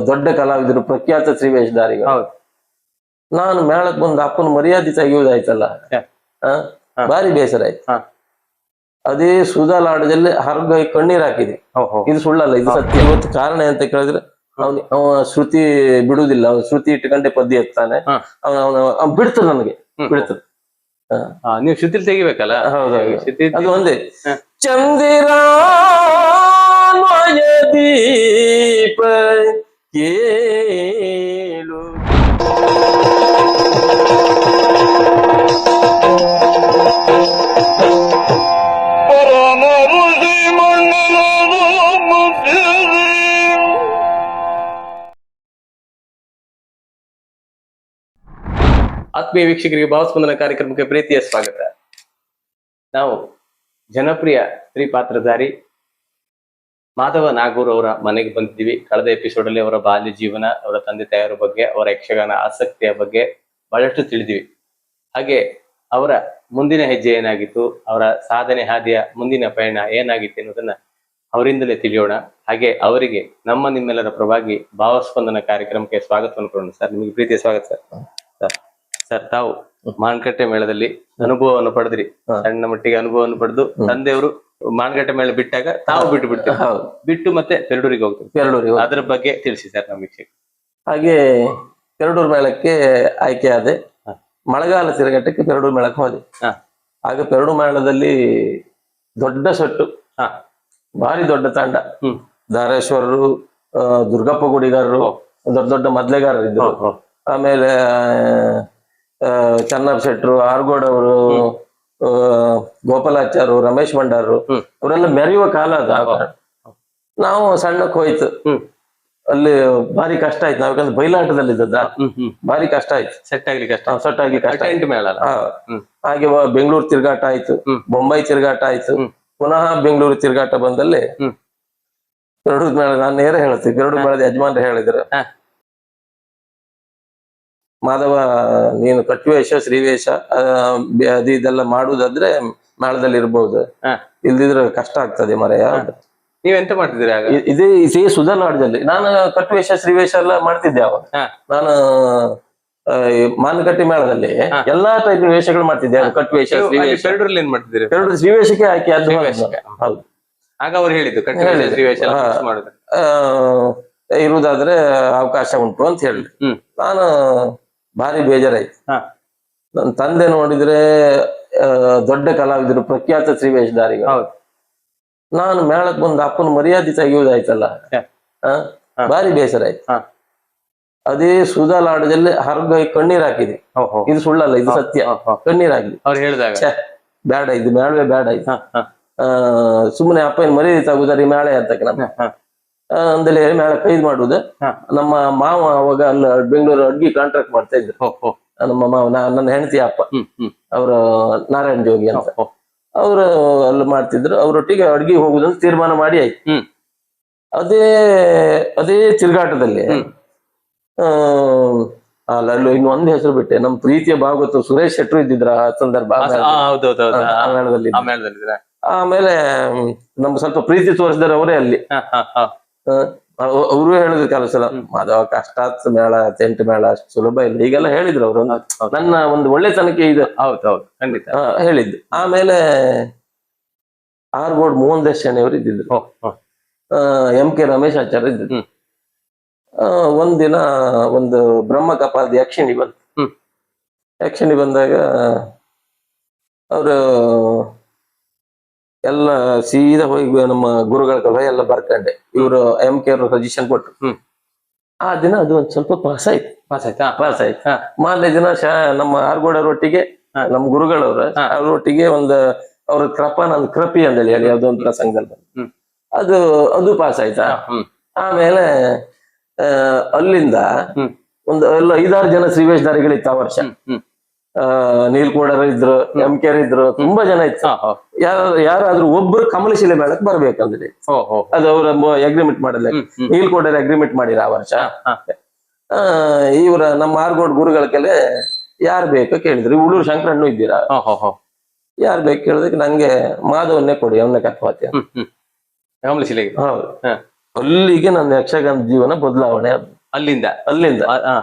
ದೊಡ್ಡ ಕಲಾವಿದರು, ಪ್ರಖ್ಯಾತ ಶ್ರೀವೇಶಧಾರಿಗಳು. ಹೌದು. ನಾನು ಮೇಳಕ್ ಬಂದು ಅಪ್ಪನ ಮರ್ಯಾದೆ ತೆಗೆಯುವುದಾಯ್ತಲ್ಲ, ಭಾರಿ ಬೇಸರ ಆಯ್ತು. ಅದೇ ಸುಧಾ ಲಾಡದಲ್ಲಿ ಹರ್ಗೈ ಕಣ್ಣೀರ್ ಹಾಕಿದೆ. ಇದು ಸುಳ್ಳಲ್ಲ, ಇದು ಸತ್ಯ. ಇವತ್ತು ಕಾರಣ ಅಂತ ಕೇಳಿದ್ರೆ ಅವ ಶ್ರುತಿ ಬಿಡುವುದಿಲ್ಲ, ಅವನು ಶ್ರುತಿ ಇಟ್ಟುಕೊಂಡೆ ಪದ್ಯ ಎತ್ತಾನೆ. ಅವನು ಬಿಡ್ತದೆ, ನನಗೆ ಬಿಡ್ತದೆ. ನೀವು ಶ್ರುತಿ ತೆಗಿಬೇಕಲ್ಲ. ಹೌದೌದು, ಅದು ಒಂದೇ. ಚಂದಿರ ದೀಪ ಕೇಳು ಆತ್ಮೀಯ ವೀಕ್ಷಕರಿಗೆ ಭಾವಸ್ಪಂದನ ಕಾರ್ಯಕ್ರಮಕ್ಕೆ ಪ್ರೀತಿಯ ಸ್ವಾಗತ. ನಾವು ಜನಪ್ರಿಯ ಸ್ತ್ರೀ ಪಾತ್ರಧಾರಿ ಮಾಧವ ನಾಗೂರ್ ಅವರ ಮನೆಗೆ ಬಂದಿದ್ದೀವಿ. ಕಳೆದ ಎಪಿಸೋಡ್ ಅಲ್ಲಿ ಅವರ ಬಾಲ್ಯ ಜೀವನ, ಅವರ ತಂದೆ ತಾಯಿಯರ ಬಗ್ಗೆ, ಅವರ ಯಕ್ಷಗಾನ ಆಸಕ್ತಿಯ ಬಗ್ಗೆ ಬಹಳಷ್ಟು ತಿಳಿದಿವಿ. ಹಾಗೆ ಅವರ ಮುಂದಿನ ಹೆಜ್ಜೆ ಏನಾಗಿತ್ತು, ಅವರ ಸಾಧನೆ ಹಾದಿಯ ಮುಂದಿನ ಪಯಣ ಏನಾಗಿತ್ತು ಎನ್ನುವುದನ್ನ ಅವರಿಂದಲೇ ತಿಳಿಯೋಣ. ಹಾಗೆ ಅವರಿಗೆ ನಮ್ಮ ನಿಮ್ಮೆಲ್ಲರ ಪರವಾಗಿ ಭಾವಸ್ಪಂದನ ಕಾರ್ಯಕ್ರಮಕ್ಕೆ ಸ್ವಾಗತವನ್ನು ಕೊಡೋಣ. ಸರ್, ನಿಮಗೆ ಪ್ರೀತಿಯ ಸ್ವಾಗತ ಸರ್. ಸರ್, ತಾವು ಮಾನ್ಕಟ್ಟೆ ಮೇಳದಲ್ಲಿ ಅನುಭವವನ್ನು ಪಡೆದ್ರಿ, ಸಣ್ಣ ಮಟ್ಟಿಗೆ ಅನುಭವವನ್ನು ಪಡೆದು ತಂದೆಯವರು ಮಾನ್ಕಟ್ಟೆ ಮೇಳ ಬಿಟ್ಟಾಗ ತಾವು ಬಿಟ್ಟು ಬಿಡ್ತೀವಿ, ಬಿಟ್ಟು ಮತ್ತೆ ಪೆರಡೂರಿಗೆ ಹೋಗ್ತೀವಿ. ಅದರ ಬಗ್ಗೆ ತಿಳಿಸಿ ಸರ್ ನಮ್ಮ ವೀಕ್ಷಕ. ಹಾಗೆ ಪೆರಡೂರು ಮೇಳಕ್ಕೆ ಆಯ್ಕೆ ಆದೆ. ಮಳೆಗಾಲ ತಿರುಗಾಟಕ್ಕೆ ಪೆರಡೂರು ಮೇಳಕ್ಕೆ ಹೋದೆ. ಆಗ ಪೆರಡೂರು ಮೇಳದಲ್ಲಿ ದೊಡ್ಡ ಸೆಟ್ಟು, ಭಾರಿ ದೊಡ್ಡ ತಂಡ. ಧಾರೇಶ್ವರರು, ದುರ್ಗಪ್ಪ ಗುಡಿಗಾರರು, ದೊಡ್ಡ ದೊಡ್ಡ ಮದ್ಲೆಗಾರರಿದ್ದರು. ಆಮೇಲೆ ಚನ್ನಪ್ಪ ಶೆಟ್ರು, ಆರ್ಗೋಡ್ ಅವರು, ಗೋಪಾಲಾಚಾರ್ಯರು, ರಮೇಶ್ ಭಂಡಾರರು, ಅವರೆಲ್ಲ ಮೆರೆಯುವ ಕಾಲ ಅದ. ನಾವು ಸಣ್ಣಕ್ಕೆ ಹೋಯ್ತು. ಅಲ್ಲಿ ಭಾರಿ ಕಷ್ಟ ಆಯ್ತು. ನಾವ್ಯಾಕಂದ್ರೆ ಬಯಲಾಟದಲ್ಲಿ ಇದ್ದದ, ಭಾರಿ ಕಷ್ಟ ಆಯ್ತು. ಸೆಟ್ ಆಗ್ಲಿ ಕಷ್ಟ. ಹಾಗೆ ಬೆಂಗಳೂರು ತಿರುಗಾಟ ಆಯ್ತು, ಬೊಂಬೈ ತಿರುಗಾಟ ಆಯ್ತು, ಪುನಃ ಬೆಂಗಳೂರು ತಿರುಗಾಟ ಬಂದಲ್ಲಿ ಪೆರಡೂರು ಮೇಳ, ನಾನು ನೇರ ಹೇಳ್ತೀನಿ, ಪೆರಡೂರು ಮೇಳದ ಯಜಮಾನ್ರು ಹೇಳಿದ್ರು, ಮಾಧವ, ನೀನು ಕಟ್ವೇಷ, ಶ್ರೀವೇಷ ಅದು ಇದೆಲ್ಲ ಮಾಡುದಾದ್ರೆ ಮೇಳದಲ್ಲಿ ಇರ್ಬೋದು, ಇಲ್ದಿದ್ರೆ ಕಷ್ಟ ಆಗ್ತದೆ ಮರೆಯ. ನೀವೆಂತ ಮಾಡ್ತಿದ್ದೀರಿ? ಇದೇ ಸುಧಾ ಲಾಡ್ಜಲ್ಲಿ ನಾನು ಕಟ್ವೇಷ ಶ್ರೀವೇಷ ಎಲ್ಲ ಮಾಡ್ತಿದ್ದೆ ಅವಾಗ. ನಾನು ಮಾನಕಟ್ಟಿ ಮೇಳದಲ್ಲಿ ಎಲ್ಲಾ ಟೈಪ್ ವೇಷಗಳು ಮಾಡ್ತಿದ್ದೆ. ಕಟ್ವೇಷ, ಶ್ರೀವೇಷ. ಪೆರಡೂರಲ್ಲಿ ಏನ್ ಮಾಡ್ತಿದ್ದೀರಿ? ಪೆರಡೂರು ಶ್ರೀವೇಷಕ್ಕೆ ಆಯ್ಕೆ ಅದು. ಹೌದು, ಆಗ ಅವ್ರು ಹೇಳಿದ್ದು ಇರುವುದಾದ್ರೆ ಅವಕಾಶ ಉಂಟು ಅಂತ ಹೇಳಿ. ನಾನು ಭಾರಿ ಬೇಜಾರಾಯ್ತು. ನನ್ನ ತಂದೆ ನೋಡಿದ್ರೆ ದೊಡ್ಡ ಕಲಾವಿದರು, ಪ್ರಖ್ಯಾತ ಶ್ರೀವೇಶಧಾರಿಗಳು. ನಾನು ಮೇಳಕ್ ಬಂದು ಅಪ್ಪನ ಮರ್ಯಾದೆ ತೆಗೆಯುವುದಾಯ್ತಲ್ಲ, ಭಾರಿ ಬೇಸರ ಆಯ್ತು. ಅದೇ ಸುಧಾ ಲಾಡದಲ್ಲಿ ಹರ್ಗೈ ಕಣ್ಣೀರ್ ಹಾಕಿದೆ. ಇದು ಸುಳ್ಳಲ್ಲ, ಇದು ಸತ್ಯ. ಕಣ್ಣೀರ್ ಹಾಕಿದೆ. ಅವ್ರು ಹೇಳಿದಾಗ ಬೇಡ, ಇದು ಮೇಳವೇ ಬೇಡ, ಇದು ಸುಮ್ಮನೆ ಅಪ್ಪನ ಮರ್ಯಾದೆ ತಗುದಾರೆ ಈ ಮೇಳ ಅಂತಕ್ಕೆ ನಮ್ಮ ಅಂದಲ್ಲಿ ಮೇಳ ಕೈದು ಮಾಡುದು. ನಮ್ಮ ಮಾವ ಅವಾಗ ಅಲ್ಲ ಬೆಂಗಳೂರು ಅಡ್ಗಿ ಕಾಂಟ್ರಾಕ್ಟ್ ಮಾಡ್ತಾ ಇದ್ರು. ನಮ್ಮ ಮಾವ, ನನ್ನ ಹೆಂಡತಿ ಅಪ್ಪ, ಅವ್ರ ನಾರಾಯಣ ಜೋಗಿ ಅಂತ, ಅವ್ರು ಅಲ್ಲಿ ಮಾಡ್ತಿದ್ರು. ಅವ್ರೊಟ್ಟಿಗೆ ಅಡ್ಗಿ ಹೋಗುದಂತ ತೀರ್ಮಾನ ಮಾಡಿ ಆಯ್ತು. ಅದೇ ತಿರುಗಾಟದಲ್ಲಿ ಅಲ್ಲ ಇನ್ನೊಂದು ಹೆಸರು ಬಿಟ್ಟೆ, ನಮ್ ಪ್ರೀತಿಯ ಭಾಗವತ ಸುರೇಶ್ ಶೆಟ್ರು ಇದ್ದಿದ್ರ ಆ ಸಂದರ್ಭ ಮೇಳದಲ್ಲಿ. ಆಮೇಲೆ ನಮ್ ಸ್ವಲ್ಪ ಪ್ರೀತಿ ತೋರಿಸಿದಾರೆ ಅವರೇ ಅಲ್ಲಿ. ಅವರು ಹೇಳಿದ್ರು ಕೆಲವು ಸಲ, ಮಾಧವ ಕಷ್ಟ ಆತ್ ಮೇಳ, ಟೆಂಟ್ ಮೇಳ ಅಷ್ಟು ಸುಲಭ ಇಲ್ಲ, ಈಗೆಲ್ಲ ಹೇಳಿದ್ರು ಅವರು. ನನ್ನ ಒಂದು ಒಳ್ಳೆತನಕ್ಕೆ ಇದು ಹೌದೌದು ಖಂಡಿತ ಹೇಳಿದ್ದು. ಆಮೇಲೆ ಆರ್ಗೋಡ್ ಮೋಹನ್ ದೇಶಾಣಿಯವರು ಇದ್ದಿದ್ರು, MK ರಮೇಶ್ ಆಚಾರ್ಯ ಇದ್ದಿದ್ರು. ಒಂದಿನ ಒಂದು ಬ್ರಹ್ಮ ಕಪಾಲದ ಯಕ್ಷಿಣಿ ಬಂತು. ಯಕ್ಷಿಣಿ ಬಂದಾಗ ಅವರು ಎಲ್ಲ ಸೀದಾ ಹೋಗಿ ನಮ್ಮ ಗುರುಗಳ ಎಲ್ಲ ಬರ್ಕಂಡೆ. ಇವರು MK ಅವರು ಸಜೆಷನ್ ಕೊಟ್ರು. ಆ ದಿನ ಅದು ಒಂದ್ ಸ್ವಲ್ಪ ಪಾಸ್ ಆಯ್ತು. ಮಾರನೇ ದಿನ ನಮ್ಮ ಆರ್ಗೋಡರೊಟ್ಟಿಗೆ ನಮ್ಮ ಗುರುಗಳವ್ರ ಅವ್ರೊಟ್ಟಿಗೆ ಅವ್ರ ನಂದು ಕೃಪಿ ಅಂದೇಳಿ ಹೇಳಿ ಯಾವ್ದೋ ಒಂದು ಪ್ರಸಂಗದಲ್ಲಿ ಅದು ಪಾಸ್ ಆಯ್ತಾ. ಆಮೇಲೆ ಅಲ್ಲಿಂದ ಎಲ್ಲ 5-6 ಜನ ಶ್ರೀವೇಶಧಾರಿಗಳಿತ್ತು ಆ ವರ್ಷ. ನೀಲ್ಕೂಡರ್ ಇದ್ರು, MK ಇದ್ರು, ತುಂಬಾ ಜನ ಇತ್ತು. ಯಾರಾದ್ರೂ ಒಬ್ರು ಕಮಲಶಿಲೆ ಮೇಳಕ್ ಬರ್ಬೇಕಂದ್ರೆ ಅದು ಅವ್ರ ಅಗ್ರಿಮೆಂಟ್ ಮಾಡಲ್ಲ. ನೀಲ್ಕೂಡರ್ ಅಗ್ರಿಮೆಂಟ್ ಮಾಡಿರ ಆ ವರ್ಷ. ಇವರ ನಮ್ಮ ಆರ್ಗೋಡ್ ಗುರುಗಳಕ್ಕೆಲ್ಲ ಯಾರು ಬೇಕೋ ಕೇಳಿದ್ರು. ಉಳೂರು ಶಂಕರಣ್ಣು ಇದ್ದೀರಾ, ಯಾರು ಬೇಕು ಕೇಳಿದಕ್ಕೆ ನಂಗೆ ಮಾಧವನ್ನೇ ಕೊಡಿ, ಅವನ್ನ ಕರ್ಕೋತಿ. ಕಮಲಶಿಲೆಗೆ. ಹೌದು. ಅಲ್ಲಿಗೆ ನನ್ನ ಯಕ್ಷಗಾನ ಜೀವನ ಬದಲಾವಣೆ ಆದ್ದು. ಅಲ್ಲಿಂದ ಅಲ್ಲಿಂದ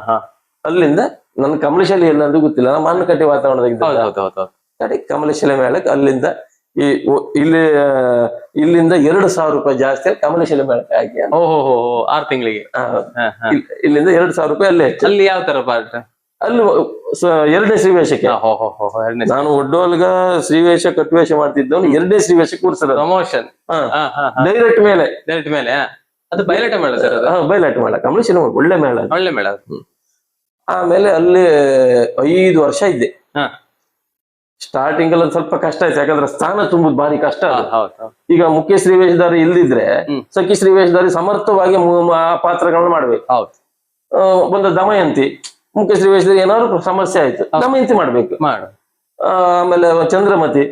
ಹಾ ಅಲ್ಲಿಂದ ನನ್ನ ಕಮಲಶಾಲೆ ಎಲ್ಲಂದ್ರೂ ಗೊತ್ತಿಲ್ಲ, ನಾನು ಮಾನಕಟ್ಟೆ ವಾತಾವರಣದಾಗ ಹೌದು ಕಡೆ ಕಮಲಶಾಲೆ ಮೇಳಕ್ಕೆ ಅಲ್ಲಿಂದ ಇಲ್ಲಿ ಇಲ್ಲಿಂದ 2,000 ರೂಪಾಯಿ ಜಾಸ್ತಿ ಕಮಲಶಾಲೆ ಮೇಳಕ್ಕೆ ಹಾಕಿ. ಓಹೋ 6 ತಿಂಗಳಿಗೆ. ಇಲ್ಲಿಂದ 2,000 ರೂಪಾಯಿ ಅಲ್ಲೇ ಹೆಚ್ಚು. ಅಲ್ಲಿ ಯಾವ ತರ ಪಾಠ? ಅಲ್ಲಿ 2ನೇ ಶ್ರೀವೇಷಕ್ಕೆ ನಾನು ಒಡ್ಡೋಲ್ಗ ಶ್ರೀವೇಷ ಕಟ್ವೇಷ ಮಾಡ್ತಿದ್ದವನು 2ನೇ ಶ್ರೀವೇಷ ಕೂರ್ಸದ ಪ್ರಮೋಷನ್ ಡೈರೆಕ್ಟ್ ಮೇಲೆ. ಅದು ಬಯಲಾಟ ಮೇಳ ಸರ್? ಬಯಲಾಟ ಮೇಳ, ಕಮಲಶಾಲೆ ಒಳ್ಳೆ ಮೇಳ, ಒಳ್ಳೆ ಮೇಳ. ಆಮೇಲೆ ಅಲ್ಲಿ 5 ವರ್ಷ ಇದ್ದೆ. ಸ್ಟಾರ್ಟಿಂಗ್ ಅಲ್ಲಿ ಸ್ವಲ್ಪ ಕಷ್ಟ ಆಯ್ತು, ಯಾಕಂದ್ರೆ ಸ್ಥಾನ ತುಂಬುದು ಬಾರಿ ಕಷ್ಟ. ಈಗ ಮುಖ್ಯ ಶ್ರೀವೇಷಧಾರಿ ಇಲ್ದಿದ್ರೆ ಸಖಿ ಶ್ರೀವೇಷಧಾರಿ ಸಮರ್ಥವಾಗಿ ಆ ಪಾತ್ರಗಳನ್ನ ಮಾಡ್ಬೇಕು. ಒಂದು ದಮಯಂತಿ ಮುಖ್ಯ ಶ್ರೀವೇಷಧಾರಿ ಏನಾದ್ರು ಸಮಸ್ಯೆ ಆಯ್ತು, ದಮಯಂತಿ ಮಾಡ್ಬೇಕು. ಆಮೇಲೆ ಚಂದ್ರಮತಿ,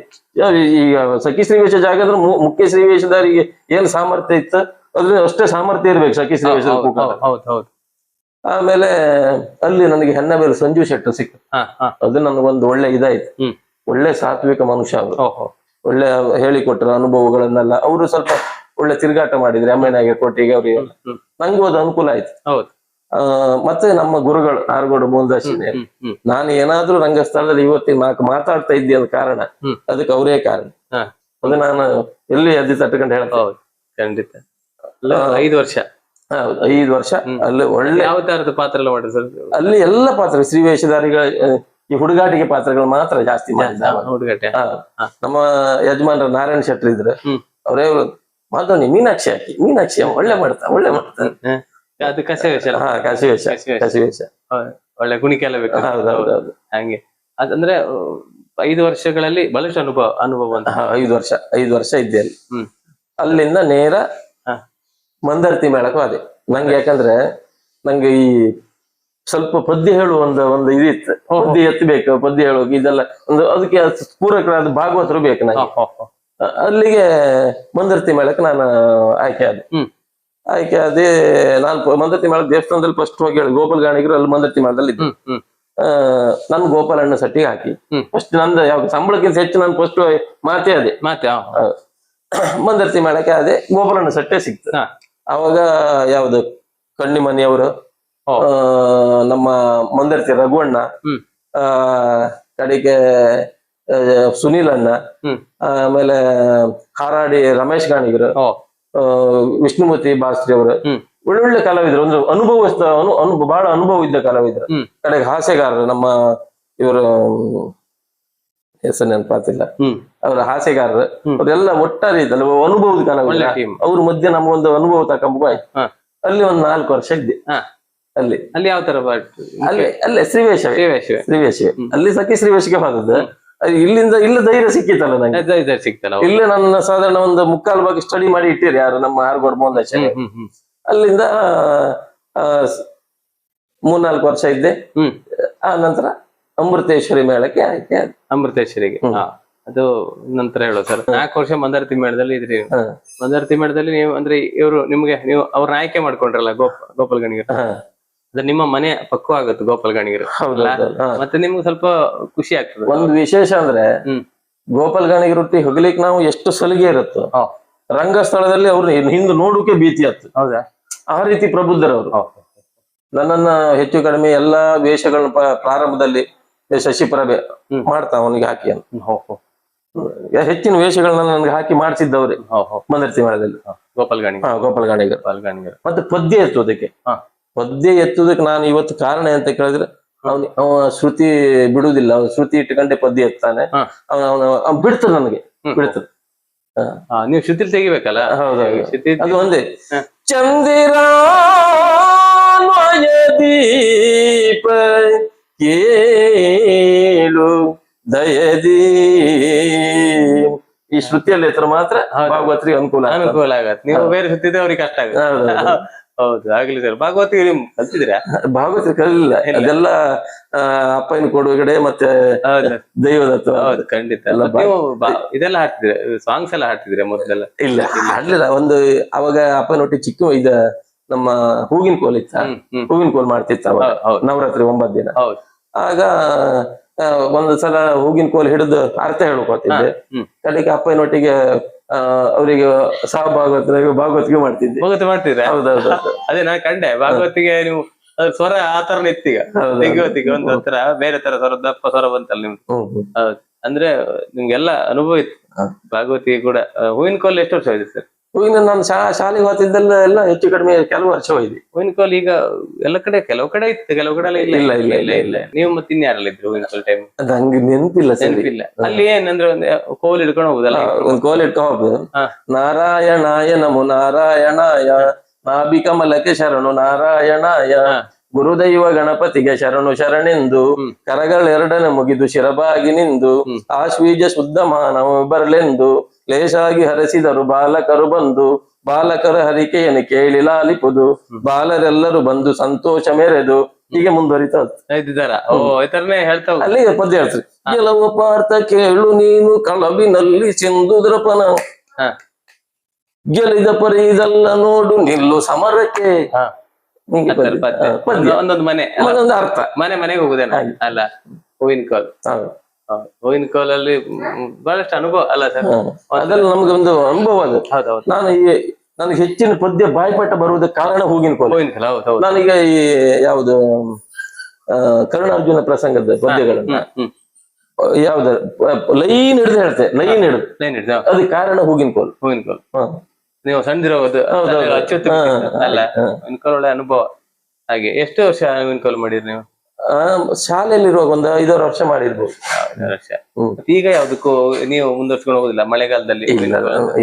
ಈಗ ಸಖಿ ಶ್ರೀವೇಷ ಜಾಗ ಅಂದ್ರೆ ಮುಖ್ಯ ಶ್ರೀವೇಷಧಾರಿಗೆ ಏನ್ ಸಾಮರ್ಥ್ಯ ಇತ್ತು ಅದ್ರ ಅಷ್ಟೇ ಸಾಮರ್ಥ್ಯ ಇರ್ಬೇಕು ಸಖಿ ಶ್ರೀವೇಷ. ಆಮೇಲೆ ಅಲ್ಲಿ ನನಗೆ ಹೆನ್ನಬೇಲು ಸಂಜೀವ್ ಶೆಟ್ಟರ್ ಸಿಕ್ಕ, ಅದು ನನಗೊಂದು ಒಳ್ಳೆ ಇದಾಯ್ತು. ಒಳ್ಳೆ ಸಾತ್ವಿಕ ಮನುಷ್ಯ ಅವರು, ಒಳ್ಳೆ ಹೇಳಿಕೊಟ್ರ ಅನುಭವಗಳನ್ನೆಲ್ಲ. ಅವರು ಸ್ವಲ್ಪ ಒಳ್ಳೆ ತಿರುಗಾಟ ಮಾಡಿದ್ರೆ ಅಮ್ಮನಾಗೆ ಕೊಟ್ಟಿಗೆ ಅವ್ರಿಗೆ, ನಂಗೂ ಅದು ಅನುಕೂಲ ಆಯ್ತು. ಮತ್ತೆ ನಮ್ಮ ಗುರುಗಳು ಆರ್ಗೋಡು ಮೂಲದರ್ಶಿನಿ, ನಾನು ಏನಾದ್ರೂ ರಂಗಸ್ಥಳದಲ್ಲಿ ಇವತ್ತಿನ 4 ಮಾತಾಡ್ತಾ ಇದ್ದೆ ಅದ ಕಾರಣ, ಅದಕ್ಕೆ ಅವರೇ ಕಾರಣ. ಅದು ನಾನು ಎಲ್ಲಿ ಅದ್ದಿ ತಟ್ಕೊಂಡು ಹೇಳ್ತೇನೆ. ಖಂಡಿತ 5 ವರ್ಷ. ಹೌದು 5 ವರ್ಷ ಅಲ್ಲಿ ಒಳ್ಳೆ. ಯಾವ ತರದ ಪಾತ್ರ ಎಲ್ಲ ಮಾಡಿದ್ರು ಸರ್ ಅಲ್ಲಿ? ಎಲ್ಲ ಪಾತ್ರ ಶ್ರೀವೇಷಧಾರಿಗಳ ಈ ಹುಡುಗಾಟಿಕೆ ಪಾತ್ರಗಳು ಮಾತ್ರ ಜಾಸ್ತಿ ಮಾಡಿದ್ದ. ನಮ್ಮ ಯಜಮಾನ್ರ ನಾರಾಯಣ ಶೆಟ್ರ್ ಇದ್ರೆ ಅವರೇ ಮಾಧವನಿ ಮೀನಾಕ್ಷಿ ಹಾಕಿ, ಮೀನಾಕ್ಷಿ ಒಳ್ಳೆ ಮಾಡ್ತಾರೆ. ಅದು ಕಸವೇಷ. ಕಸಿವೇಷ ಒಳ್ಳೆ ಕುಣಿಕೆ ಎಲ್ಲ ಬೇಕು. ಹೌದೌದು ಹಂಗೆ. ಅದಂದ್ರೆ 5 ವರ್ಷಗಳಲ್ಲಿ ಬಹಳಷ್ಟು ಅನುಭವ ಅಂತ. 5 ವರ್ಷ ಇದ್ದೆ ಅಲ್ಲಿ. ಅಲ್ಲಿಂದ ನೇರ ಮಂದರ್ತಿ ಮೇಳಕ್ಕೂ ಅದೇ ನಂಗೆ. ಯಾಕಂದ್ರೆ ನಂಗೆ ಈ ಸ್ವಲ್ಪ ಪದ್ಯ ಹೇಳುವ ಒಂದು ಇದಿತ್ತು, ಪದ್ಯ ಎತ್ತಬೇಕು, ಪದ್ಯ ಹೇಳುವ ಇದೆಲ್ಲ ಒಂದು, ಅದಕ್ಕೆ ಪೂರಕರಾದ ಭಾಗವತರು ಬೇಕು ನಂಗೆ. ಅಲ್ಲಿಗೆ ಮಂದರ್ತಿ ಮೇಳಕ್ಕೆ ನಾನು ಆಯ್ಕೆ ಆದೆ. ನಾನು ಮಂದರ್ತಿ ಮೇಳ ದೇವಸ್ಥಾನದಲ್ಲಿ ಫಸ್ಟ್ ಹೋಗಿ ಹೇಳಿ ಗೋಪಾಲ್ ಗಾಣಿಗರು ಅಲ್ಲಿ ಮಂದರ್ತಿ ಮೇಳದಲ್ಲಿ ಇದ್ದು, ನನ್ ಗೋಪಾಲಣ್ಣ ಸಟ್ಟಿಗೆ ಹಾಕಿ ಫಸ್ಟ್ ನಂದು ಯಾವ ಸಂಬಳಕ್ಕಿಂತ ಹೆಚ್ಚು ನಾನು ಫಸ್ಟ್ ಮಾತೆ ಅದೇ ಮಂದರ್ತಿ ಮೇಳಕ್ಕೆ ಅದೇ ಗೋಪಾಲಣ್ಣ ಸಟ್ಟೆ ಸಿಕ್ತು. ಅವಾಗ ಯಾವ್ದು ಕಣ್ಣಿಮನಿಯವರು, ನಮ್ಮ ಮಂದರ್ತಿ ರಘುವಣ್ಣ, ಕಡೆಗೆ ಸುನೀಲ್ ಅಣ್ಣ, ಆಮೇಲೆ ಹಾರಾಡಿ ರಮೇಶ್ ಗಾಣಿಗರು, ವಿಷ್ಣುಮೂರ್ತಿ ಬಾಸ್ರಿ ಅವರು ಒಳ್ಳೊಳ್ಳೆ ಕಲಾವಿದರು. ಒಂದು ಬಹಳ ಅನುಭವ ಇದ್ದ ಕಲಾವಿದರು. ಕಡೆಗೆ ಹಾಸ್ಯಗಾರರು ನಮ್ಮ ಇವರು ಹೆಸರು ನೆನಪಾತಿಲ್ಲ, ಅವರ ಹಾಸ್ಯಗಾರರು ಅವರೆಲ್ಲ ಒಟ್ಟಾರೆ ಇದ್ದಲ್ಲ ಅನುಭವದ ಕಲಾವಿದ. ಅವ್ರ ಮಧ್ಯೆ ನಮಗೊಂದು ಅನುಭವ ತಕೊಂಬ ಅಲ್ಲಿ ಒಂದು 4 ವರ್ಷ ಇದ್ದೆ. ಅಲ್ಲಿ ಯಾವ ತರ? ಅಲ್ಲೇ ಶ್ರೀವೇಷ ಅಲ್ಲಿ ಸಖಿ ಶ್ರೀವೇಷಕ್ಕೆ ಹೋದದ್ದು. ಇಲ್ಲಿ ಧೈರ್ಯ ಸಿಕ್ಕಿತ್ತಲ್ಲ ನಂಗೆ. ಇಲ್ಲೇ ನನ್ನ ಸಾಧಾರಣ ಒಂದು 3/4 ಭಾಗ ಸ್ಟಡಿ ಮಾಡಿ ಇಟ್ಟಿರಿ ಯಾರು ನಮ್ಮ ಆರ್ಗೋಡ್ ಮೂಲದರ್ಶಿ. ಅಲ್ಲಿಂದ 3-4 ವರ್ಷ ಇದ್ದೆ. ಆ ನಂತರ ಅಮೃತೇಶ್ವರಿ ಮೇಳಕ್ಕೆ ಆಯ್ಕೆ. ಅಮೃತೇಶ್ವರಿಗೆ ಅದು ನಂತರ ಹೇಳೋ ಸರ್. 4 ವರ್ಷ ಮಂದರ್ತಿ ಮೇಳದಲ್ಲಿ ಇದ್ರಿ. ಮಂದರ್ತಿ ಮೇಳದಲ್ಲಿ ನೀವು ಅಂದ್ರೆ ನೀವು ಅವ್ರನ್ನ ಆಯ್ಕೆ ಮಾಡ್ಕೊಂಡ್ರಲ್ಲ ಗೋಪಾಲ್ ಗಾಣಿಗರು, ಅದು ನಿಮ್ಮ ಮನೆ ಪಕ್ವ ಆಗುತ್ತೆ ಗೋಪಾಲ್ ಗಾಣಿಗರು. ಮತ್ತೆ ನಿಮ್ಗೆ ಸ್ವಲ್ಪ ಖುಷಿ ಆಗ್ತದೆ. ಒಂದು ವಿಶೇಷ ಅಂದ್ರೆ ಗೋಪಾಲ್ ಗಾಣಿಗರೊಟ್ಟಿ ಹೋಗ್ಲಿಕ್ಕೆ ನಾವು ಎಷ್ಟು ಸಲಿಗೆ ಇರುತ್ತೋ, ರಂಗಸ್ಥಳದಲ್ಲಿ ಅವ್ರು ಹಿಂದೆ ನೋಡೋಕೆ ಭೀತಿ ಆಯ್ತು. ಹೌದಾ? ಆ ರೀತಿ ಪ್ರಬುದ್ಧರವರು. ನನ್ನನ್ನ ಹೆಚ್ಚು ಕಡಿಮೆ ಎಲ್ಲಾ ವೇಷಗಳನ್ನ ಪ್ರಾರಂಭದಲ್ಲಿ ಶಶಿಪ್ರಭೆ ಮಾಡ್ತಾ ಅವನಿಗೆ ಹಾಕಿ ಅಂತ ಹೆಚ್ಚಿನ ವೇಷಗಳನ್ನ ನನ್ಗೆ ಹಾಕಿ ಮಾಡಿಸಿದ್ದವ್ರೆ ಮಂದರ್ತಿ ಮೇಳದಲ್ಲಿ. ಗೋಪಾಲ್ ಗಾಣಿಗರ್. ಮತ್ತೆ ಪದ್ಯ ಎತ್ತುವುದಕ್ಕೆ ನಾನು ಇವತ್ತು ಕಾರಣ ಅಂತ ಕೇಳಿದ್ರೆ, ಅವ ಶ್ರುತಿ ಬಿಡುವುದಿಲ್ಲ, ಅವ್ನು ಶ್ರುತಿ ಇಟ್ಟುಕೊಂಡೆ ಪದ್ಯ ಎತ್ತಾನೆ. ಅವನು ಬಿಡ್ತದೆ, ನನಗೆ ಬಿಡ್ತದೆ. ನೀವು ಶ್ರುತಿ ತೆಗಿಬೇಕಲ್ಲ. ಹೌದೌದು, ಅದು ಒಂದೇ. ಚಂದಿರ ದೀಪ ಕೇಳು ದಯದಿ, ಈ ಶ್ರುತಿಯಲ್ಲಿ ಎತ್ತರ ಮಾತ್ರ ಭಾಗವತ್ರಿಗೆ ಅನುಕೂಲ ಆಗತ್ತೆ. ನೀವು ಬೇರೆ ಶ್ರುತಿದೆ ಅವ್ರಿಗೆ ಕಷ್ಟ ಆಗುತ್ತೆ. ಹೌದು, ಆಗ್ಲಿ ಸರ್. ಭಾಗವತಿಗೆ ನೀವು ಕಲ್ತಿದ್ರ? ಭಾಗವತ್ರಿ ಕಲಿಲ್ಲ, ಅದೆಲ್ಲ ಅಪ್ಪನ ಕೊಡುಗಡೆ ಮತ್ತೆ ದೈವದತ್ವ. ಹೌದು, ಖಂಡಿತ. ಇದೆಲ್ಲ ಹಾಡ್ತಿದ್ರೆ, ಸಾಂಗ್ಸ್ ಎಲ್ಲ ಹಾಡ್ತಿದ್ರೆ ಮೊದಲೆಲ್ಲ? ಇಲ್ಲ, ಹಾಡ್ಲಿಲ್ಲ. ಒಂದು ಅವಾಗ ಅಪ್ಪನೊಟ್ಟಿ ಚಿಕ್ಕ ನಮ್ಮ ಹೂಗಿನ ಕೋಲ್ ಇತ್ತ, ಹೂವಿನ ಕೋಲ್ ಮಾಡ್ತಿತ್ತ ನವರಾತ್ರಿ 9 ದಿನ. ಆಗ ಒಂದು ಸಲ ಹೂಗಿನ ಕೋಲ್ ಹಿಡಿದು ಅರ್ಥ ಹೇಳ್ಕೊತಿದ್ದೆ. ಕಡೆಗೆ ಅಪ್ಪನೊಟ್ಟಿಗೆ ಅವರಿಗೆ ಭಾಗವತಿಗೆ ಮಾಡ್ತಿದ್ದೆ. ಭಗವತಿ ಮಾಡ್ತಿದ್ರೆ ಹೌದೌದು. ಅದೇ ನಾನು ಕಂಡೆ ಭಾಗವತಿಗೆ ನೀವು ಅದ್ರ ಸ್ವರ ಆ ತರ ಇತ್ತೀಗ ತೆಗಿಯೋತಿಗೆ ಒಂಥರ ಬೇರೆ ತರ ಸ್ವರ ದಪ್ಪ ಸ್ವರ ಬಂತಲ್ಲ ನಿಮ್ದು. ಹೌದು ಅಂದ್ರೆ ನಿಮ್ಗೆಲ್ಲ ಅನುಭವ ಇತ್ತು. ಭಾಗವತಿಗೆ ಕೂಡ ಹೂವಿನ ಕೋಲ್ ಎಷ್ಟು ವರ್ಷ ಆಗಿದೆ ಸರ್? ಹೂವಿನ ನಾನು ಶಾಲೆಗೆ ಹೋಗ್ತಿದ್ದೆಲ್ಲ ಎಲ್ಲ ಹೆಚ್ಚು ಕಡಿಮೆ ಕೆಲವು ವರ್ಷ ಹೋಯ್ತು. ಹೂವಿನ ಕೋಲ್ ಈಗ ಎಲ್ಲ ಕಡೆ ಕೆಲವು ಕಡೆ ಇತ್ತು, ಕೆಲವು ಕಡೆ ಇಲ್ಲ. ನೀವು ಮತ್ತೆ ಇನ್ಯಾರಲ್ಲ ಇದ್ರು ಹೂವಿನ ಕೋಲ್ ಟೈಮ್? ನಂಗೆ ನೆನಪಿಲ್ಲ. ಅಲ್ಲಿ ಏನಂದ್ರೆ ಒಂದು ಕೋಲ್ ಹಿಡ್ಕೊಂಡು ಹೋಗುದಲ್ಲ? ಒಂದು ಕೋಲ್ ಹಿಡ್ಕೊಂಡು ಹೋಗುದು. ನಾರಾಯಣಾಯ ನಮೋ ನಾರಾಯಣಾಯ, ನಾಭಿಕಮಲಕ್ಕೆ ಶರಣು ನಾರಾಯಣಾಯ, ಗುರುದೈವ ಗಣಪತಿಗೆ ಶರಣು ಶರಣೆಂದು, ಕರಗಳೆರಡನೆ ಮುಗಿದು ಶಿರಬಾಗಿ ನಿಂದು, ಆಶ್ವೀಜ ಶುದ್ಧ ಮಾನವ ಬರಲೆಂದು, ಲೇಸಾಗಿ ಹರಸಿದರು ಬಾಲಕರು ಬಂದು, ಬಾಲಕರ ಹರಿಕೆಯನ್ನು ಕೇಳಿ ಲಾಲಿಪುದು, ಬಾಲರೆಲ್ಲರೂ ಬಂದು ಸಂತೋಷ ಮೆರೆದು, ಹೀಗೆ ಮುಂದುವರಿತಾ ಹೇಳ್ತಾ ಅಲ್ಲಿ ಪದ್ಯ ಹೇಳ್ತಾರೆ. ಕೆಲವು ಪಾರ್ಥ ಕೇಳು ನೀನು ಕಳವಿನಲ್ಲಿ ಸಿಂಧುದ್ರಪನ, ಗೆಲಿದ ಪರಿ ಇದೆಲ್ಲ ನೋಡು ನಿಲ್ಲು ಸಮರಕ್ಕೆ. ಒಂದೊಂದು ಮನೆ ಅರ್ಥ ಮನೆ ಮನೆಗೆ ಹೋಗುದೇನ ಅಲ್ಲ ಹೂವಿನ ಕೋಲ್. ಹೂವಿನ ಕೋಲಲ್ಲಿ ಬಹಳಷ್ಟು ಅನುಭವ ಅಲ್ಲ ಸರ್? ಅದೆಲ್ಲ ನಮ್ಗೆ ಒಂದು ಅನುಭವ. ಅದು ಹೌದೌದು. ನನಗೆ ಹೆಚ್ಚಿನ ಪದ್ಯ ಬಾಯ್ಪಾಠ ಬರುವುದಕ್ಕೆ ಕಾರಣ ಹೂವಿನ ಕೋಲ್. ನಾನೀಗ ಈ ಯಾವ್ದು ಕರ್ಣಾರ್ಜುನ ಪ್ರಸಂಗದ ಪದ್ಯಗಳನ್ನ ಯಾವ್ದ ಲೈನ್ ಹಿಡಿದು ಹೇಳ್ತೆ, ಲೈನ್ ಹಿಡಿದು ಅದಕ್ಕೆ ಕಾರಣ ಹೂವಿನ ಕೋಲ್. ಹೂವಿನ ಕೋಲ್ ನೀವು ಸಣ್ಣದಿರೋದು ಅಲ್ಲ? ಹೂವಿನ ಕೋಲ್ ಒಳ್ಳೆ ಅನುಭವ. ಹಾಗೆ ಎಷ್ಟು ವರ್ಷ ಹೂವಿನ ಕೋಲ್ ಮಾಡಿರಿ ನೀವು? ಶಾಲೆಯಲ್ಲಿರುವಾಗ ಒಂದು 5 ವರ್ಷ ಮಾಡಿರ್ಬೋದು. ಈಗ ಯಾವ್ದಕ್ಕೂ ನೀವು ಮುಂದುವರ್ಸ್ಕೊಂಡು ಹೋಗುದಿಲ್ಲ ಮಳೆಗಾಲದಲ್ಲಿ?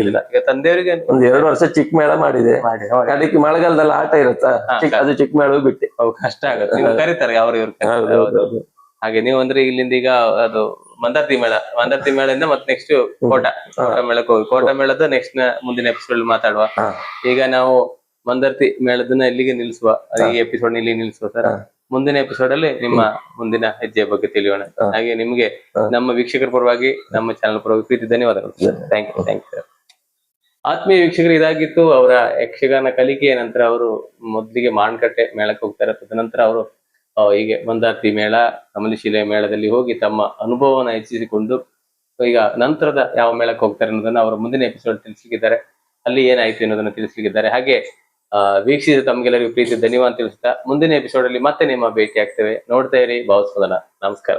ಇಲ್ಲ. ಈಗ ತಂದೆಯವರಿಗೆ ಒಂದು 2 ವರ್ಷ ಚಿಕ್ಕ ಮೇಳ ಮಾಡಿದೆ. ಅದಕ್ಕೆ ಮಳೆಗಾಲದಲ್ಲಿ ಆಟ ಇರುತ್ತಾ, ಅದು ಚಿಕ್ಕ ಮೇಳ ಬಿಟ್ಟೆ. ಕಷ್ಟ ಆಗುತ್ತೆ. ನೀವು ಕರೀತಾರೆ ಅವ್ರ ಇವ್ರು. ಹಾಗೆ ನೀವು ಅಂದ್ರೆ ಇಲ್ಲಿಂದ ಈಗ ಅದು ಮಂದಾರ್ತಿ ಮೇಳದಿಂದ ಮತ್ತೆ ನೆಕ್ಸ್ಟ್ ಕೋಟಾ ಮೇಳಕ್ಕೆ ಹೋಗಿ, ಕೋಟಾ ಮೇಳದ ನೆಕ್ಸ್ಟ್ ಮುಂದಿನ ಎಪಿಸೋಡ್ ಮಾತಾಡುವ. ಈಗ ನಾವು ಮಂದಾರ್ತಿ ಮೇಳದನ್ನ ಇಲ್ಲಿಗೆ ನಿಲ್ಸುವ, ಈ ಎಪಿಸೋಡ್ ಇಲ್ಲಿ ನಿಲ್ಸುವ ಸರ್. ಮುಂದಿನ ಎಪಿಸೋಡ್ ಅಲ್ಲಿ ನಿಮ್ಮ ಮುಂದಿನ ಹೆಜ್ಜೆಯ ಬಗ್ಗೆ ತಿಳಿಯೋಣ. ಹಾಗೆ ನಿಮ್ಗೆ ನಮ್ಮ ವೀಕ್ಷಕರ ಪರವಾಗಿ, ನಮ್ಮ ಚಾನಲ್ ಪರವಾಗಿ ಪ್ರೀತಿ ಧನ್ಯವಾದಗಳು. Thank you sir. ಆತ್ಮೀಯ ವೀಕ್ಷಕರು, ಇದಾಗಿತ್ತು ಅವರ ಯಕ್ಷಗಾನ ಕಲಿಕೆಯ ನಂತರ. ಅವರು ಮೊದಲಿಗೆ ಮಾನ್ಕಟ್ಟೆ ಮೇಳಕ್ಕೆ ಹೋಗ್ತಾರೆ, ತದನಂತರ ಅವರು ಹೀಗೆ ಮಂದಾರ್ತಿ ಮೇಳ, ಕಮಲಶಿಲೆ ಮೇಳದಲ್ಲಿ ಹೋಗಿ ತಮ್ಮ ಅನುಭವವನ್ನು ಹೆಚ್ಚಿಸಿಕೊಂಡು ಈಗ ನಂತರದ ಯಾವ ಮೇಳಕ್ಕೆ ಹೋಗ್ತಾರೆ ಅನ್ನೋದನ್ನ ಅವರು ಮುಂದಿನ ಎಪಿಸೋಡ್ ತಿಳಿಸಲಿದ್ದಾರೆ. ಅಲ್ಲಿ ಏನಾಯ್ತು ಅನ್ನೋದನ್ನ ತಿಳಿಸಲಿದ್ದಾರೆ. ಹಾಗೆ ವೀಕ್ಷಿಸಿದ ತಮ್ಗೆಲ್ಲರಿಗೂ ಪ್ರೀತಿ ಧನ್ಯವಾದ ತಿಳಿಸ್ತಾ ಮುಂದಿನ ಎಪಿಸೋಡ್ ಅಲ್ಲಿ ಮತ್ತೆ ನಿಮ್ಮ ಭೇಟಿ ಆಗ್ತೇವೆ. ನೋಡ್ತಾ ಇರಿ ಭಾವಸ್ಪಂದನ. ನಮಸ್ಕಾರ.